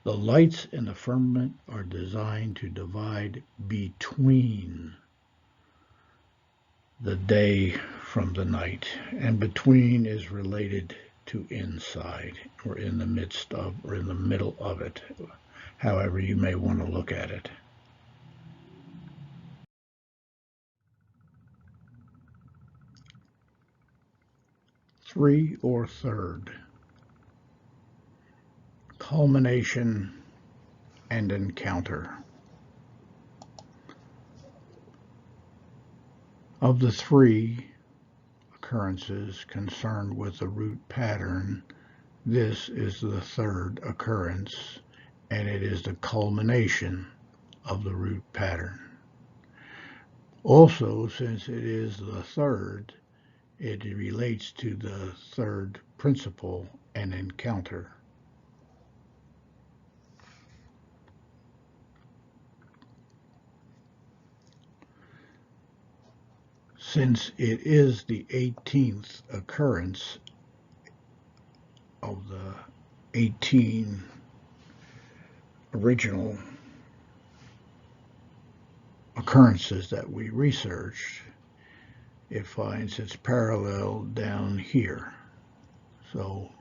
The lights in the firmament are designed to divide between the day from the night, and between is related to inside, or in the midst of, or in the middle of it, however you may want to look at it. Three or third. Culmination and encounter. Of the three occurrences concerned with the root pattern, this is the third occurrence, and it is the culmination of the root pattern. Also, since it is the third, it relates to the third principle and encounter. Since it is the 18th occurrence of the 18 original occurrences that we researched, it finds its parallel down here. So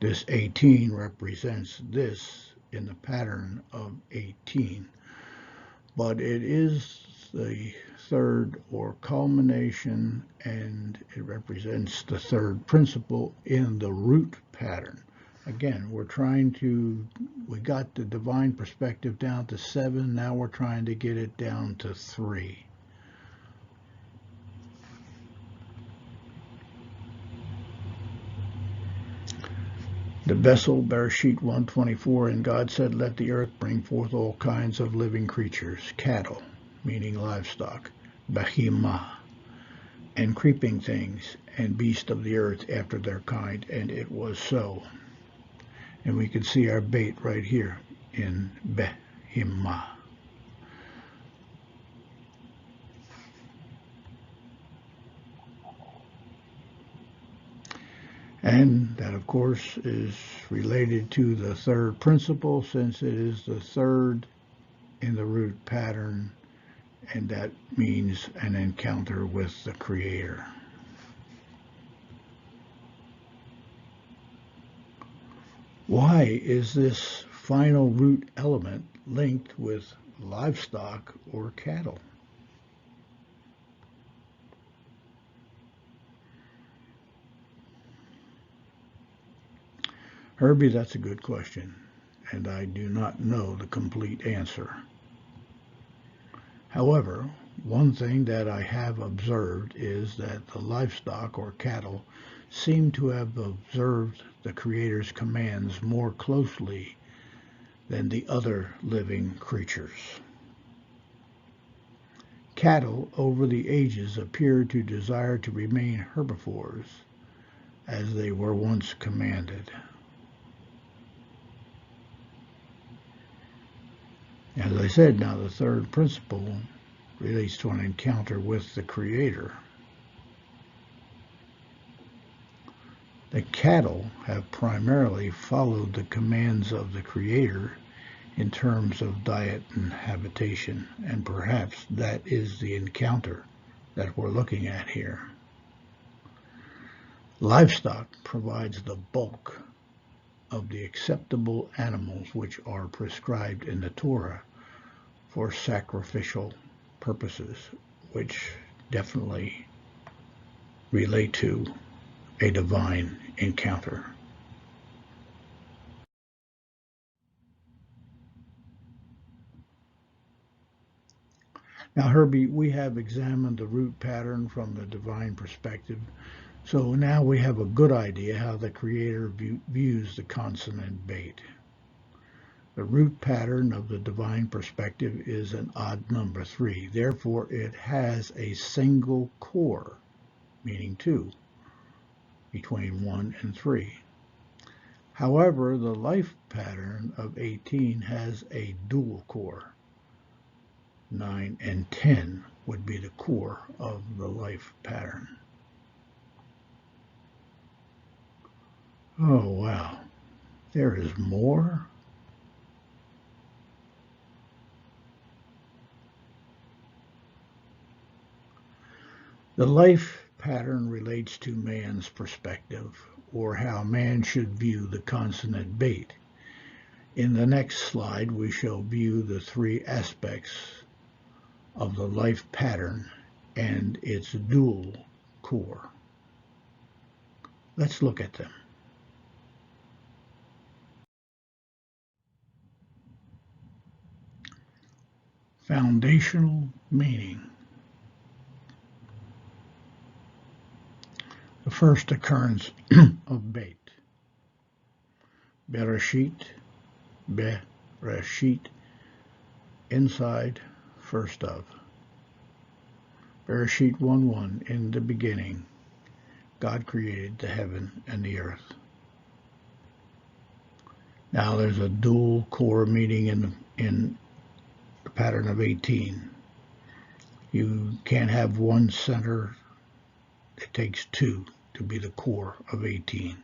this 18 represents this in the pattern of 18, but it is the third or culmination, and it represents the third principle in the root pattern. Again, we got the divine perspective down to 7, now we're trying to get it down to 3. The vessel, Bereshit 1:24, and God said, "Let the earth bring forth all kinds of living creatures, cattle," meaning livestock, behemah, and creeping things, and beasts of the earth after their kind, and it was so. And we can see our Beit right here in behemah. And that, of course, is related to the third principle, since it is the third in the root pattern, and that means an encounter with the Creator. Why is this final root element linked with livestock or cattle? Herbie, that's a good question, and I do not know the complete answer. However, one thing that I have observed is that the livestock or cattle seem to have observed the Creator's commands more closely than the other living creatures. Cattle over the ages appear to desire to remain herbivores as they were once commanded. As I said, now the third principle relates to an encounter with the Creator. The cattle have primarily followed the commands of the Creator in terms of diet and habitation, and perhaps that is the encounter that we're looking at here. Livestock provides the bulk of the acceptable animals which are prescribed in the Torah for sacrificial purposes, which definitely relate to a divine encounter. Now, Herbie, we have examined the root pattern from the divine perspective, so now we have a good idea how the Creator views the consonant Beit. The root pattern of the divine perspective is an odd number 3. Therefore, it has a single core, meaning 2, between 1 and 3. However, the life pattern of 18 has a dual core. 9 and 10 would be the core of the life pattern. Oh, wow. There is more? The life pattern relates to man's perspective, or how man should view the consonant Beit. In the next slide, we shall view the 3 aspects of the life pattern and its dual core. Let's look at them. Foundational meaning. The first occurrence of Beit. Bereshit, inside, first of. Bereshit 1:1, in the beginning, God created the heaven and the earth. Now there's a dual core meaning in the pattern of 18. You can't have one center. It takes 2 to be the core of 18.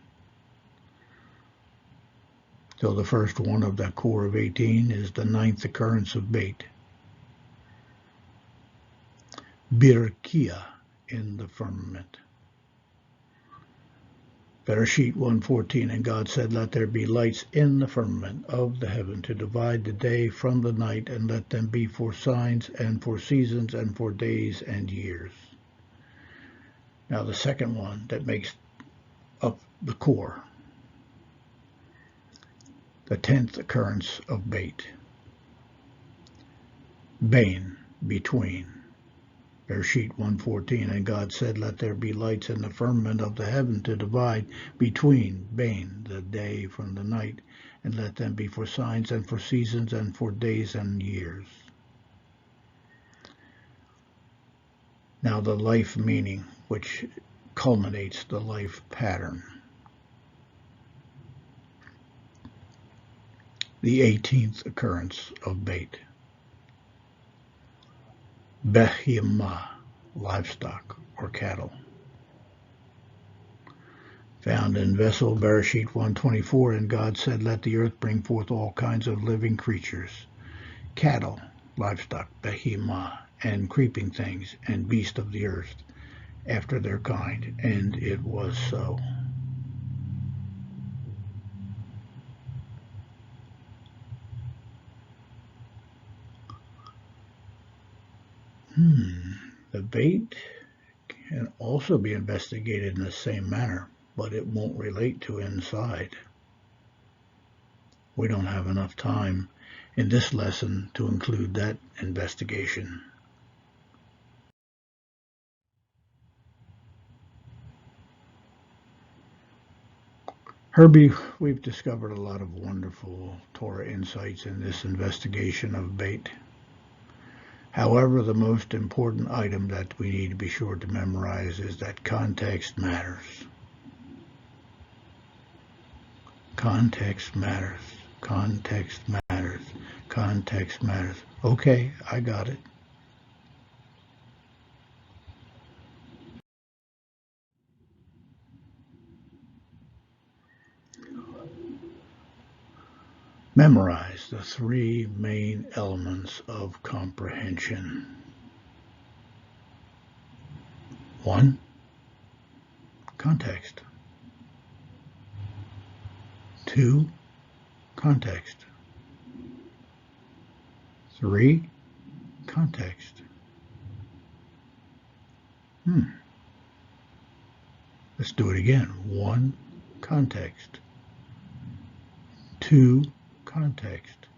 So the first one of that core of 18 is the 9th occurrence of Beit. Birkia, in the firmament. Bereshit 1:14, and God said, let there be lights in the firmament of the heaven to divide the day from the night, and let them be for signs and for seasons and for days and years. Now the second one that makes up the core, the 10th occurrence of Beit. Bain, between. Bereshit 1:14, and God said, let there be lights in the firmament of the heaven to divide between Bain, the day from the night, and let them be for signs and for seasons and for days and years. Now the life meaning, which culminates the life pattern. The 18th occurrence of Beit. Behemah, livestock or cattle. Found in vessel Bereshit 1:24, and God said, let the earth bring forth all kinds of living creatures, cattle, livestock, behemah, and creeping things, and beasts of the earth, after their kind. And it was so. The Beit can also be investigated in the same manner, but it won't relate to inside. We don't have enough time in this lesson to include that investigation. Herbie, we've discovered a lot of wonderful Torah insights in this investigation of Beit. However, the most important item that we need to be sure to memorize is that context matters. Context matters. Context matters. Context matters. Okay, I got it. Memorize the three main elements of comprehension. 1. Context. 2. Context. 3. Context. Let's do it again. 1. Context. 2. Context.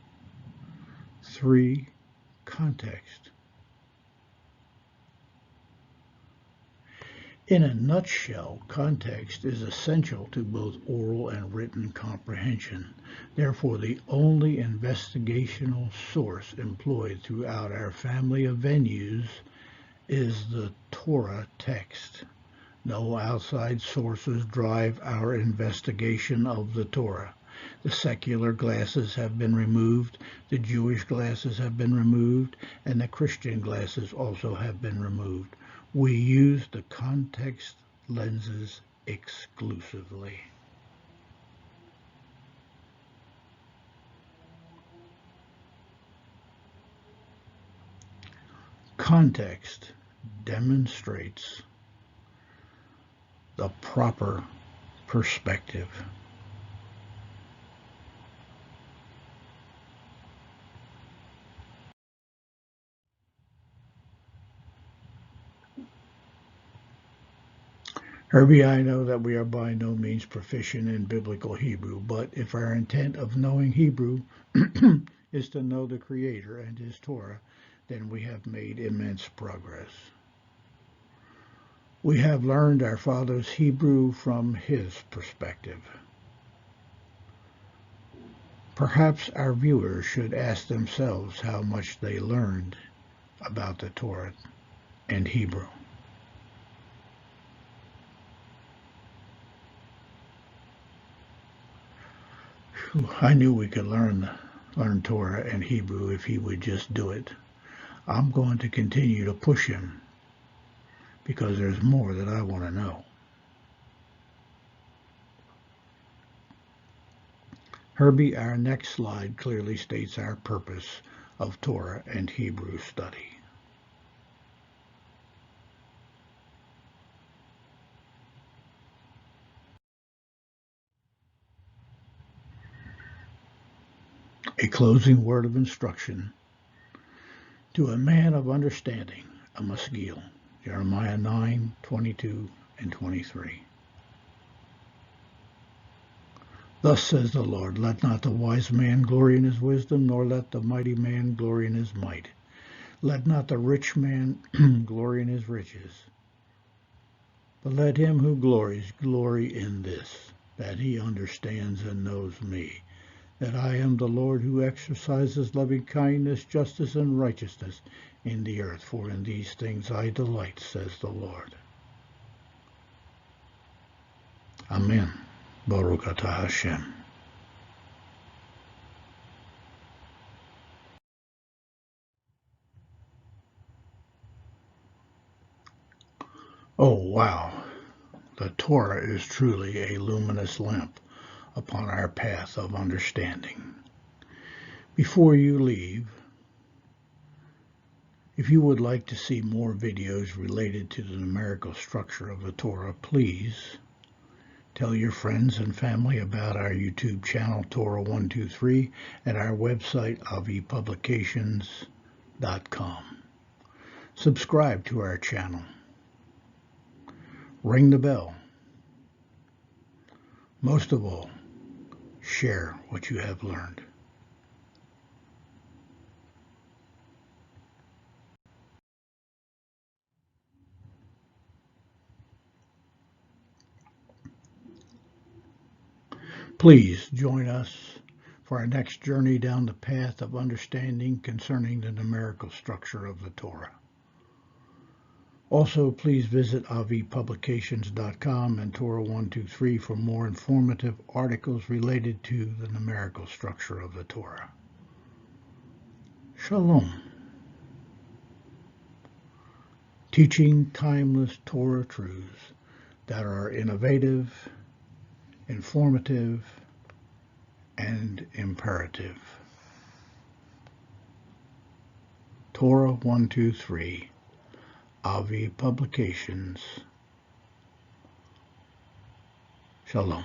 3. Context. In a nutshell, context is essential to both oral and written comprehension. Therefore, the only investigational source employed throughout our family of venues is the Torah text. No outside sources drive our investigation of the Torah. The secular glasses have been removed, the Jewish glasses have been removed, and the Christian glasses also have been removed. We use the context lenses exclusively. Context demonstrates the proper perspective. Herbie, I know that we are by no means proficient in biblical Hebrew, but if our intent of knowing Hebrew is to know the Creator and His Torah, then we have made immense progress. We have learned our Father's Hebrew from His perspective. Perhaps our viewers should ask themselves how much they learned about the Torah and Hebrew. I knew we could learn Torah and Hebrew if he would just do it. I'm going to continue to push him because there's more that I want to know. Herbie, our next slide clearly states our purpose of Torah and Hebrew study. A closing word of instruction to a man of understanding, a Maskil, Jeremiah 9:22 and 23. Thus says the Lord, let not the wise man glory in his wisdom, nor let the mighty man glory in his might. Let not the rich man glory in his riches, but let him who glories glory in this, that he understands and knows me, that I am the Lord who exercises loving kindness, justice, and righteousness in the earth, for in these things I delight, says the Lord. Amen. Baruch atah Hashem. Oh, wow. The Torah is truly a luminous lamp upon our path of understanding. Before you leave, if you would like to see more videos related to the numerical structure of the Torah, please tell your friends and family about our YouTube channel, Torah 123, and our website, avipublications.com. Subscribe to our channel. Ring the bell. Most of all, share what you have learned. Please join us for our next journey down the path of understanding concerning the numerical structure of the Torah. Also, please visit avpublications.com and Torah123 for more informative articles related to the numerical structure of the Torah. Shalom. Teaching timeless Torah truths that are innovative, informative, and imperative. Torah 123, Avi Publications. Shalom.